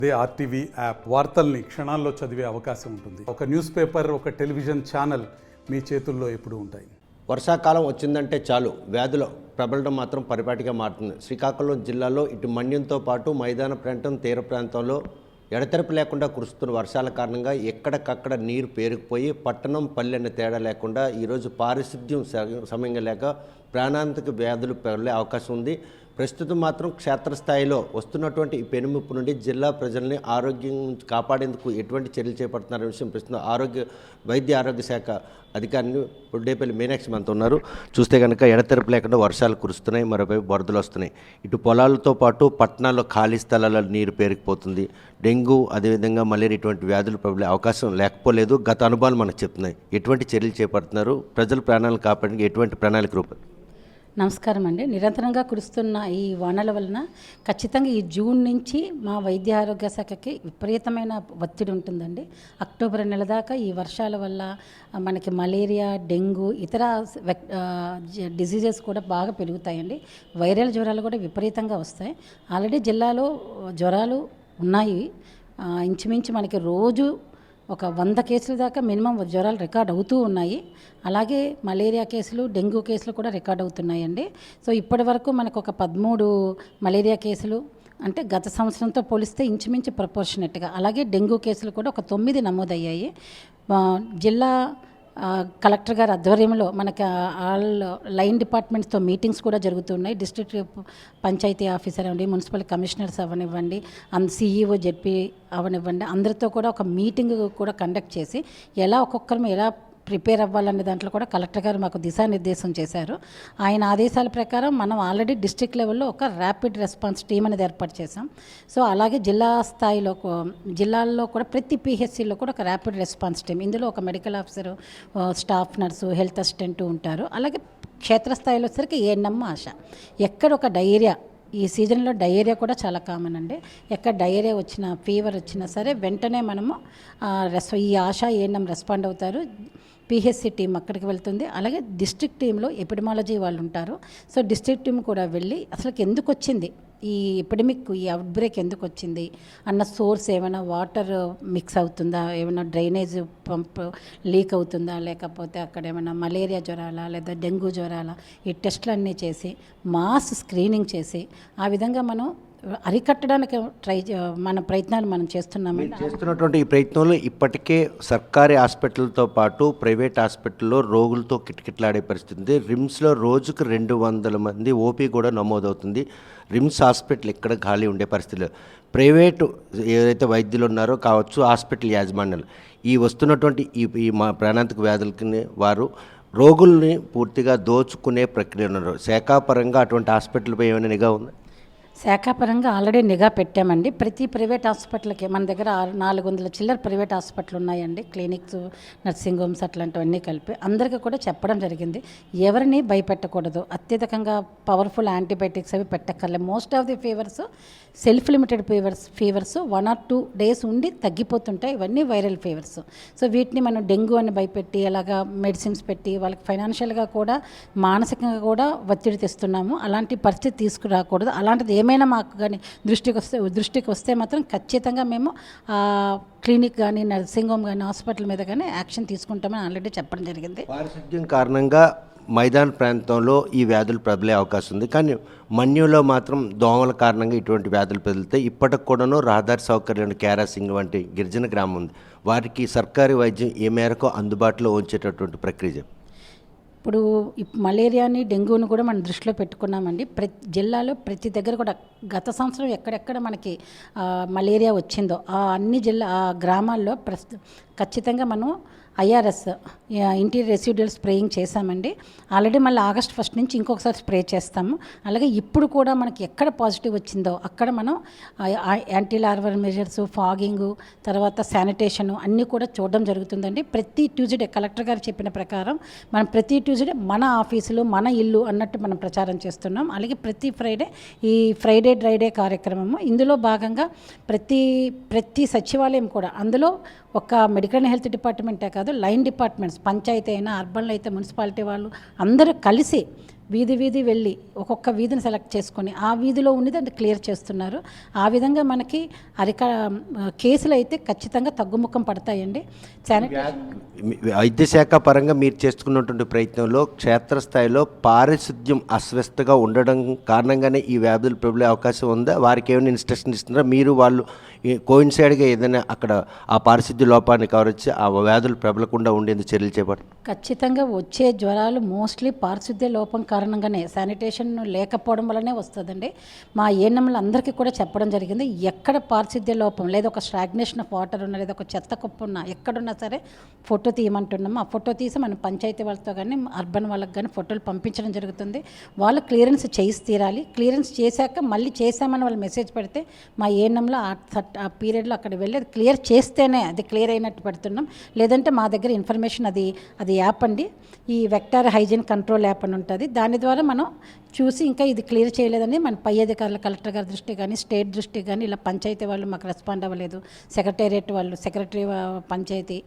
అదే RTV app వార్తల్ని క్షణాల్లో చదివే అవకాశం ఉంటుంది. ఒక న్యూస్ పేపర్, ఒక టెలివిజన్ ఛానల్ మీ చేతుల్లో ఎప్పుడూ ఉంటాయి. వర్షాకాలం వచ్చిందంటే చాలు వ్యాధుల ప్రబలడం మాత్రం పరిపాటిగా మారుతుంది. శ్రీకాకుళం జిల్లాలో ఇటు మన్యంతో పాటు మైదాన ప్రాంతం, తీర ప్రాంతంలో ఎడతెరపు లేకుండా కురుస్తున్న వర్షాల కారణంగా ఎక్కడికక్కడ నీరు పేరుకుపోయి పట్టణం పల్లె అనే తేడా లేకుండా ఈరోజు పారిశుద్ధ్యం సమయంగా లేక ప్రాణాంతక వ్యాధులు పెరిగే అవకాశం ఉంది. ప్రస్తుతం మాత్రం క్షేత్రస్థాయిలో వస్తున్నటువంటి ఈ పెనుముప్పు నుండి జిల్లా ప్రజల్ని ఆరోగ్యం కాపాడేందుకు ఎటువంటి చర్యలు చేపడుతున్నారనే విషయం ప్రస్తుతం వైద్య ఆరోగ్య శాఖ అధికారిని బొడ్డేపల్లి మీనాక్షి మనతో ఉన్నారు. చూస్తే కనుక ఎడతెరపు లేకుండా వర్షాలు కురుస్తున్నాయి, మరోవైపు వరదలు వస్తున్నాయి. ఇటు పొలాలతో పాటు పట్టణాల్లో ఖాళీ స్థలాల్లో నీరు పేరుకుపోతుంది. డెంగ్యూ, అదేవిధంగా మలేరియా ఇటువంటి వ్యాధులు ప్రబలే అవకాశం లేకపోలేదు. గత అనుభవాలు మనకు చెప్తున్నాయి. ఎటువంటి చర్యలు చేపడుతున్నారు? ప్రజల ప్రాణాలను కాపాడడానికి ఎటువంటి ప్రణాళిక రూపం? నమస్కారం అండి. నిరంతరంగా కురుస్తున్న ఈ వానల వలన ఖచ్చితంగా ఈ జూన్ నుంచి మా వైద్య ఆరోగ్య శాఖకి విపరీతమైన ఒత్తిడి ఉంటుందండి. అక్టోబర్ నెల దాకా ఈ వర్షాల వల్ల మనకి మలేరియా, డెంగ్యూ, ఇతర డిసీజెస్ కూడా బాగా పెరుగుతాయండి. వైరల్ జ్వరాలు కూడా విపరీతంగా వస్తాయి. ఆల్రెడీ జిల్లాలో జ్వరాలు ఉన్నాయి. ఇంచుమించు మనకి రోజు ఒక 100 కేసుల దాకా మినిమం జ్వరాలు రికార్డ్ అవుతూ ఉన్నాయి. అలాగే మలేరియా కేసులు, డెంగ్యూ కేసులు కూడా రికార్డ్ అవుతున్నాయండి. సో ఇప్పటి వరకు మనకు ఒక 13 మలేరియా కేసులు, అంటే గత సంవత్సరంతో పోలిస్తే ఇంచుమించు ప్రపోర్షనెట్గా, అలాగే డెంగ్యూ కేసులు కూడా ఒక 9 నమోదయ్యాయి. జిల్లా కలెక్టర్ గారి ఆధ్వర్యంలో మనకి ఆల్ లైన్ డిపార్ట్మెంట్స్తో మీటింగ్స్ కూడా జరుగుతున్నాయి. డిస్ట్రిక్ట్ పంచాయతీ ఆఫీసర్ అవ్వండి, మున్సిపల్ కమిషనర్స్ అవనివ్వండి, సిఈఓ, జెడ్పీ అవనివ్వండి, అందరితో కూడా ఒక మీటింగ్ కూడా కండక్ట్ చేసి ఒక్కొక్కరు ఎలా ప్రిపేర్ అవ్వాలనే దాంట్లో కూడా కలెక్టర్ గారు మాకు దిశానిర్దేశం చేశారు. ఆయన ఆదేశాల ప్రకారం మనం ఆల్రెడీ డిస్ట్రిక్ట్ లెవెల్లో ఒక ర్యాపిడ్ రెస్పాన్స్ టీమ్ అనేది ఏర్పాటు చేసాం. సో అలాగే జిల్లా స్థాయిలో జిల్లాల్లో కూడా ప్రతి పిహెచ్సిలో కూడా ఒక ర్యాపిడ్ రెస్పాన్స్ టీమ్, ఇందులో ఒక medical officer, staff nurse, health assistant ఉంటారు. అలాగే క్షేత్రస్థాయిలో వచ్చేసరికి ఏఎన్ఎం, ఆశ. ఎక్కడ ఒక డయేరియా, ఈ సీజన్లో డయేరియా కూడా చాలా కామన్ అండి. ఎక్కడ డయేరియా వచ్చినా, ఫీవర్ వచ్చినా సరే వెంటనే మనము ఈ ఆశ, ఏఎన్ఎం రెస్పాండ్ అవుతారు. పిహెచ్సి టీం అక్కడికి వెళ్తుంది. అలాగే డిస్ట్రిక్ట్ టీంలో ఎపిడమాలజీ వాళ్ళు ఉంటారు. సో డిస్ట్రిక్ట్ టీం కూడా వెళ్ళి అసలు ఎందుకు వచ్చింది ఈ ఎపిడమిక్, ఈ అవుట్బ్రేక్ ఎందుకు వచ్చింది అన్న సోర్స్, ఏమైనా వాటర్ మిక్స్ అవుతుందా, ఏమైనా డ్రైనేజ్ పంప్ లీక్ అవుతుందా, లేకపోతే అక్కడ ఏమైనా మలేరియా జ్వరాలా లేదా డెంగ్యూ జ్వరాలా, ఈ టెస్టులన్నీ చేసి మాస్ స్క్రీనింగ్ చేసి ఆ విధంగా మనం అరికట్టడానికి మన ప్రయత్నాలు మనం చేస్తున్నటువంటి ఈ ప్రయత్నంలో ఇప్పటికే సర్కారీ హాస్పిటల్తో పాటు ప్రైవేట్ హాస్పిటల్లో రోగులతో కిటకిటలాడే పరిస్థితి ఉంది. రిమ్స్లో రోజుకు 200 మంది ఓపీ కూడా నమోదవుతుంది. రిమ్స్ హాస్పిటల్ ఇక్కడ ఖాళీ ఉండే పరిస్థితులు. ప్రైవేటు ఏదైతే వైద్యులు ఉన్నారో కావచ్చు, హాస్పిటల్ యాజమాన్యాలు ఈ వస్తున్నటువంటి ఈ ప్రాణాంతక వ్యాధులకి వారు రోగుల్ని పూర్తిగా దోచుకునే ప్రక్రియ ఉన్నారు. శాఖాపరంగా అటువంటి హాస్పిటల్పై ఏమైనా నిఘా ఉందా? శాఖాపరంగా ఆల్రెడీ నిఘా పెట్టామండి. ప్రతి ప్రైవేట్ హాస్పిటల్కి మన దగ్గర 400 చిల్లర ప్రైవేట్ హాస్పిటల్ ఉన్నాయండి. క్లినిక్స్, నర్సింగ్ హోమ్స్ అట్లాంటివన్నీ కలిపి అందరికీ కూడా చెప్పడం జరిగింది. ఎవరిని భయపెట్టకూడదు. అత్యధికంగా పవర్ఫుల్ యాంటీబయాటిక్స్ అవి పెట్టక్కర్లేదు. Most of the fevers self limited fevers 1 or 2 days ఉండి తగ్గిపోతుంటాయి. ఇవన్నీ వైరల్ ఫీవర్స్. సో వీటిని మనం డెంగ్యూ అని భయపెట్టి అలాగా మెడిసిన్స్ పెట్టి వాళ్ళకి ఫైనాన్షియల్గా కూడా మానసికంగా కూడా ఒత్తిడి తెస్తున్నాము. అలాంటి పరిస్థితి తీసుకురాకూడదు. అలాంటిది ఏమైనా మాకు కానీ దృష్టికి వస్తే మాత్రం ఖచ్చితంగా మేము క్లినిక్ కానీ, నర్సింగ్ హోమ్ కానీ, హాస్పిటల్ మీద కానీ యాక్షన్ తీసుకుంటామని ఆల్రెడీ చెప్పడం జరిగింది. పారిశుద్ధ్యం కారణంగా మైదాన ప్రాంతంలో ఈ వ్యాధులు ప్రబలే అవకాశం ఉంది. కానీ మన్యంలో మాత్రం దోమల కారణంగా ఇటువంటి వ్యాధులు ప్రబలుతాయి. ఇప్పటికి కూడాను రహదారి సౌకర్యాలు కేరాసింగ్ వంటి గిరిజన గ్రామం ఉంది. వారికి సర్కారీ వైద్యం ఏ మేరకు అందుబాటులో ఉంచేటటువంటి ప్రక్రియ? ఇప్పుడు మలేరియాని, డెంగ్యూని కూడా మనం దృష్టిలో పెట్టుకున్నామండి. జిల్లాలో ప్రతి దగ్గర కూడా గత సంవత్సరం ఎక్కడెక్కడ మనకి మలేరియా వచ్చిందో అన్ని గ్రామాల్లో ఖచ్చితంగా మనం ఐఆర్ఎస్, ఇంటీరియర్ రెసిడ్యువల్ స్ప్రేయింగ్ చేశామండి. ఆల్రెడీ మళ్ళీ August 1 నుంచి ఇంకొకసారి స్ప్రే చేస్తాము. అలాగే ఇప్పుడు కూడా మనకి ఎక్కడ పాజిటివ్ వచ్చిందో అక్కడ మనం యాంటీ లార్వల్ మెజర్స్, ఫాగింగు, తర్వాత శానిటేషను అన్నీ కూడా చూడడం జరుగుతుందండి. ప్రతి ట్యూస్డే కలెక్టర్ గారు చెప్పిన ప్రకారం మనం ప్రతి ట్యూస్డే మన ఆఫీసులు, మన ఇల్లు అన్నట్టు మనం ప్రచారం చేస్తున్నాం. అలాగే ప్రతి ఫ్రైడే ఈ ఫ్రైడే డ్రై డే కార్యక్రమము, ఇందులో భాగంగా ప్రతి సచివాలయం కూడా, అందులో ఒక మెడికల్ హెల్త్ డిపార్ట్మెంటే కాదు, లైన్ డిపార్ట్మెంట్స్, పంచాయతీ అయినా, అర్బన్లో అయితే మున్సిపాలిటీ వాళ్ళు అందరూ కలిసి వీధి వీధి వెళ్ళి ఒక్కొక్క వీధిని సెలెక్ట్ చేసుకొని ఆ వీధిలో ఉన్నది అది క్లియర్ చేస్తున్నారు. ఆ విధంగా మనకి కేసులు అయితే ఖచ్చితంగా తగ్గుముఖం పడతాయండి. వైద్య శాఖ పరంగా మీరు చేస్తున్నటువంటి ప్రయత్నంలో క్షేత్రస్థాయిలో పారిశుద్ధ్యం అస్వస్థగా ఉండడం కారణంగానే ఈ వ్యాధులు ప్రబలే అవకాశం ఉందా? వారికి ఏమైనా ఇన్స్ట్రక్షన్ ఇస్తున్నారా? మీరు వాళ్ళు కోయిన్సైడ్గా ఏదైనా అక్కడ ఆ పారిశుద్ధ్య లోపాన్ని కవరొచ్చి ఆ వ్యాధులు ప్రబలకుండా ఉండేందుకు చర్యలు చేపట్టారు? ఖచ్చితంగా వచ్చే జ్వరాలు మోస్ట్లీ పారిశుద్ధ్య లోపం కారణంగానే, శానిటేషన్ లేకపోవడం వల్లనే వస్తుందండి. మా ఏఎన్ఎంలు అందరికీ కూడా చెప్పడం జరిగింది, ఎక్కడ పారిశుద్ధ్య లోపం లేదా ఒక స్టాగ్నేషన్ ఆఫ్ వాటర్ ఉన్నా లేదా ఒక చెత్త కుప్ప ఉన్నా ఎక్కడున్నా సరే ఫోటో తీయమంటున్నాము. ఆ ఫోటో తీసి మనం పంచాయతీ వాళ్ళతో కానీ అర్బన్ వాళ్ళకి కానీ ఫోటోలు పంపించడం జరుగుతుంది. వాళ్ళు క్లియరెన్స్ చేసి తీరాలి. క్లియరెన్స్ చేశాక మళ్ళీ చేశామని వాళ్ళు మెసేజ్ పెడితే మా ఏఎన్ఎంలో ఆ పీరియడ్లో అక్కడ వెళ్ళి అది క్లియర్ చేస్తేనే అది క్లియర్ అయినట్టు పెడుతున్నాం. లేదంటే మా దగ్గర ఇన్ఫర్మేషన్ అది యాప్ అండి, ఈ వెక్టర్ హైజీన్ కంట్రోల్ యాప్ అని ఉంటుంది. దాని ద్వారా మనం చూసి ఇంకా ఇది క్లియర్ చేయలేదని మన పై అధికారులు కలెక్టర్ గారి దృష్టి కానీ స్టేట్ దృష్టి కానీ ఇలా పంచాయతీ వాళ్ళు మాకు రెస్పాండ్ అవ్వలేదు, సెక్రటేరియట్ వాళ్ళు సెక్రటరీ పంచాయతీ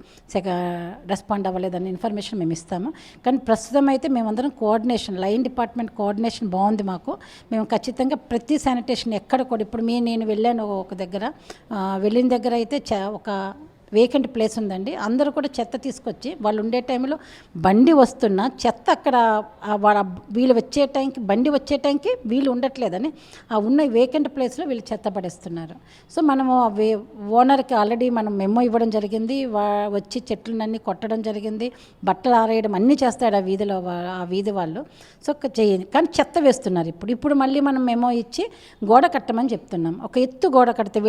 రెస్పాండ్ అవ్వలేదని ఇన్ఫర్మేషన్ మేము ఇస్తాము. కానీ ప్రస్తుతం అయితే మేమందరం కోఆర్డినేషన్, లైన్ డిపార్ట్మెంట్ కోఆర్డినేషన్ బాగుంది మాకు. మేము ఖచ్చితంగా ప్రతి శానిటేషన్ ఎక్కడ కూడా ఇప్పుడు నేను వెళ్ళాను ఒక దగ్గర, వెళ్ళిన దగ్గర అయితే ఒక వేకెంట్ ప్లేస్ ఉందండి. అందరూ కూడా చెత్త తీసుకొచ్చి వాళ్ళు ఉండే టైంలో బండి వస్తున్నా చెత్త అక్కడ వీళ్ళు వచ్చే టైంకి బండి వచ్చే టైంకి వీళ్ళు ఉండట్లేదని ఆ ఉన్న వేకెంట్ ప్లేస్లో వీళ్ళు చెత్త పడేస్తున్నారు. సో మనము ఓనర్కి ఆల్రెడీ మనం మెమో ఇవ్వడం జరిగింది. వచ్చి చెట్లన్నీ కొట్టడం జరిగింది, బట్టలు ఆరేయడం అన్నీ చేస్తాడు ఆ వీధి వాళ్ళు. సో చేయండి, కానీ చెత్త వేస్తున్నారు. ఇప్పుడు మళ్ళీ మనం మెమో ఇచ్చి గోడ కట్టమని చెప్తున్నాం. ఒక ఎత్తు గోడ కడితే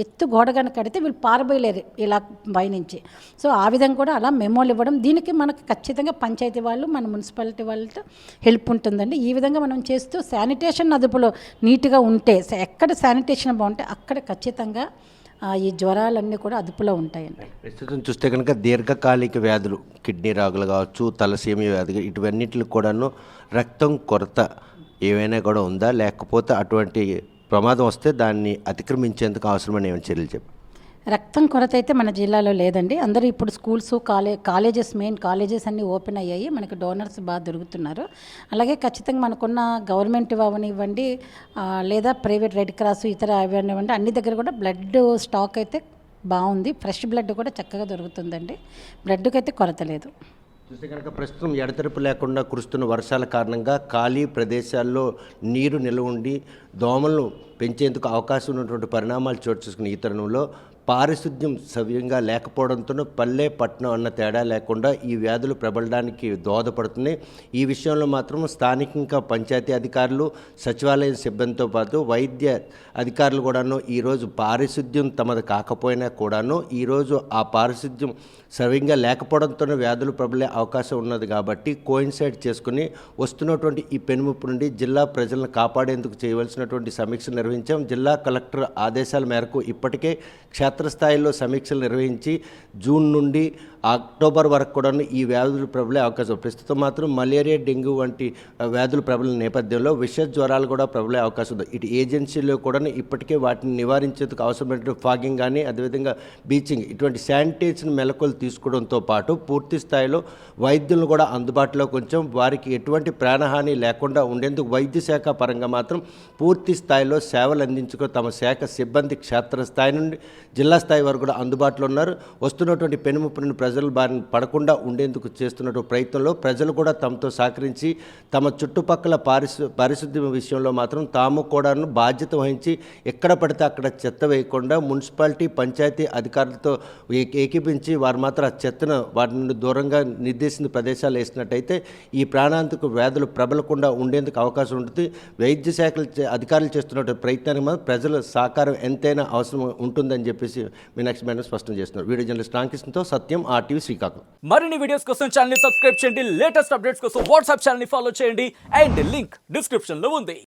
ఎత్తు గోడ కనుక కడితే వీళ్ళు పారబోయలేరు ఇలా పైనుంచి. సో ఆ విధంగా కూడా అలా మెమోలు ఇవ్వడం, దీనికి మనకు ఖచ్చితంగా పంచాయతీ వాళ్ళు మన మున్సిపాలిటీ వాళ్ళతో హెల్ప్ ఉంటుందండి. ఈ విధంగా మనం చేస్తూ శానిటేషన్ అదుపులో నీట్గా ఉంటే, ఎక్కడ శానిటేషన్ బాగుంటే అక్కడ ఖచ్చితంగా ఈ జ్వరాలన్నీ కూడా అదుపులో ఉంటాయండి. ప్రస్తుతం చూస్తే కనుక దీర్ఘకాలిక వ్యాధులు, కిడ్నీ రాగులు కావచ్చు, తలసేమియా వ్యాధులు, ఇటువన్నిటికి కూడాను రక్తం కొరత ఏమైనా కూడా ఉందా? లేకపోతే అటువంటి ప్రమాదం వస్తే దాన్ని అతిక్రమించేందుకు అవసరమైన ఏమైనా చర్యలు చెప్పండి. రక్తం కొరత అయితే మన జిల్లాలో లేదండి. అందరూ ఇప్పుడు స్కూల్స్ కాలేజెస్ మెయిన్ కాలేజెస్ అన్నీ ఓపెన్ అయ్యాయి. మనకి డోనర్స్ బాగా దొరుకుతున్నారు. అలాగే ఖచ్చితంగా మనకున్న గవర్నమెంట్ అవనివ్వండి లేదా ప్రైవేట్ రెడ్ క్రాస్ ఇతర అవనివ్వండి, అన్ని దగ్గర కూడా బ్లడ్ స్టాక్ అయితే బాగుంది. ఫ్రెష్ బ్లడ్ కూడా చక్కగా దొరుకుతుందండి. బ్లడ్కి అయితే కొరత లేదు. చూస్తే కనుక ప్రస్తుతం ఎడతెరపు లేకుండా కురుస్తున్న వర్షాల కారణంగా ఖాళీ ప్రదేశాల్లో నీరు నిల్వ ఉండి దోమలను పెంచేందుకు అవకాశం ఉన్నటువంటి పరిణామాలు చోటు చేసుకున్న ఈ తరుణంలో పారిశుద్ధ్యం సవ్యంగా లేకపోవడంతో పల్లె పట్టణం అన్న తేడా లేకుండా ఈ వ్యాధులు ప్రబలడానికి దోహదపడుతున్నాయి. ఈ విషయంలో మాత్రం స్థానికంగా పంచాయతీ అధికారులు, సచివాలయం సిబ్బందితో పాటు వైద్య అధికారులు కూడాను ఈరోజు పారిశుద్ధ్యం తమది కాకపోయినా కూడాను ఈరోజు ఆ పారిశుద్ధ్యం సవ్యంగా లేకపోవడంతోనే వ్యాధులు ప్రబలే అవకాశం ఉన్నది కాబట్టి కోయిన్సైడ్ చేసుకుని వస్తున్నటువంటి ఈ పెనుముప్పు నుండి జిల్లా ప్రజలను కాపాడేందుకు చేయవలసినటువంటి సమీక్షలు నిర్వహించాం. జిల్లా కలెక్టర్ ఆదేశాల మేరకు ఇప్పటికే క్షేత్రస్థాయిలో సమీక్షలు నిర్వహించి జూన్ నుండి అక్టోబర్ వరకు కూడా ఈ వ్యాధులు ప్రబలే అవకాశం. ప్రస్తుతం మాత్రం మలేరియా, డెంగ్యూ వంటి వ్యాధులు ప్రబలిన నేపథ్యంలో విష జ్వరాలు కూడా ప్రబలే అవకాశం ఉంది. ఇటు ఏజెన్సీలో కూడా ఇప్పటికే వాటిని నివారించేందుకు అవసరమైనటువంటి ఫాగింగ్ కానీ అదేవిధంగా బీచింగ్ ఇటువంటి శానిటైజేషన్ మెలకువలు తీసుకోవడంతో పాటు పూర్తి స్థాయిలో వైద్యులను కూడా అందుబాటులో కొంచెం వారికి ఎటువంటి ప్రాణహాని లేకుండా ఉండేందుకు వైద్య శాఖ పరంగా మాత్రం పూర్తి స్థాయిలో సేవలు అందించుకో తమ శాఖ సిబ్బంది క్షేత్రస్థాయి నుండి జిల్లా స్థాయి వరకు కూడా అందుబాటులో ఉన్నారు. వస్తున్నటువంటి పెనుముప్పు నుండి ప్రజలు బారిన పడకుండా ఉండేందుకు చేస్తున్నటువంటి ప్రయత్నంలో ప్రజలు కూడా తమతో సహకరించి తమ చుట్టుపక్కల పారిశుద్ధ్యం విషయంలో మాత్రం తాము కూడాను బాధ్యత వహించి ఎక్కడ పడితే అక్కడ చెత్త వేయకుండా మున్సిపాలిటీ పంచాయతీ అధికారులతో ఏకీపించి వారు మాత్రం ఆ చెత్తను వాటి నుండి దూరంగా నిర్దేశించిన ప్రదేశాలు వేసినట్టయితే ఈ ప్రాణాంతక వ్యాధులు ప్రబలకుండా ఉండేందుకు అవకాశం ఉంటుంది. వైద్య శాఖల అధికారులు చేస్తున్నటువంటి ప్రయత్నానికి మాత్రం ప్రజల సహకారం ఎంతైనా అవసరం ఉంటుందని చెప్పేసి మీనాక్షి మేడం స్పష్టం చేస్తున్నారు. వీడియో జర్నలిస్ట్ రామకృష్ణతో సత్యం, RTV శ్రీకాకుళం. మరిన్ని వీడియోస్ కోసం ఛానల్ ని సబ్స్క్రైబ్ చేయండి, లేటెస్ట్ అప్డేట్స్ కోసం వాట్సాప్ ఛానల్ ని ఫాలో చేయండి అండ్ లింక్ డిస్క్రిప్షన్ లో ఉంది.